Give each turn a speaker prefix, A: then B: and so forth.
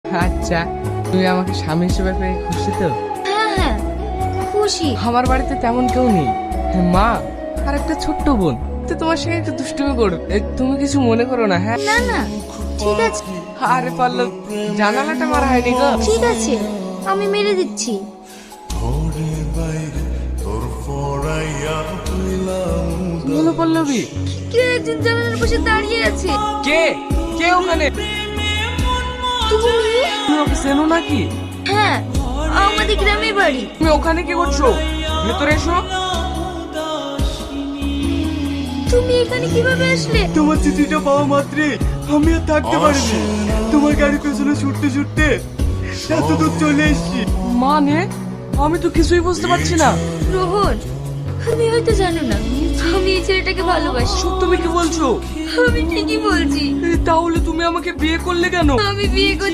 A: আচ্ছা, তুমি আমাকে স্বামী হিসেবে পেয়ে খুশি তো?
B: হ্যাঁ হ্যাঁ খুশি।
A: আমার বাড়িতে তেমন কেউ নেই, মা আর একটা ছোট্ট বোন। তো তোমার সঙ্গে একটু দুষ্টুমি করো, তুমি কিছু মনে করো না। হ্যাঁ
B: না না ঠিক আছে
A: আরে পল্লব, জানালাটা মারা হয়নি গো।
B: ঠিক আছে, আমি মেরে দিচ্ছি।
A: বলো পল্লবী,
B: কে একজন জানালার পাশে দাঁড়িয়ে আছে?
A: কে কে ওখানে?
B: তুমি?
A: তুমি ওকে চেনো নাকি?
B: হ্যাঁ, আমাদের গ্রামের বাড়ি।
A: তুমি ওখানে কি করছো? ভেতরে এসো।
B: তুমি এখানে কিভাবে আসলে?
C: তোমার চিঠিটা পাওয়া মাত্রে আমি আর থাকতে পারিনি। তোমার গাড়ির পেছনে ছুটতে ছুটতে এত দূর চলে এসেছি।
A: মানে আমি তো কিছুই বুঝতে পারছি না।
B: রোহন, তুমি হয়তো জানো না, আমি এই ছেলেটাকে ভালোবাসি।
A: তুমি কি বলছো?
B: আমি ঠিকই বলছি।
A: তাহলে তুমি আমাকে বিয়ে করলে কেন?
B: আমি বিয়ে করতে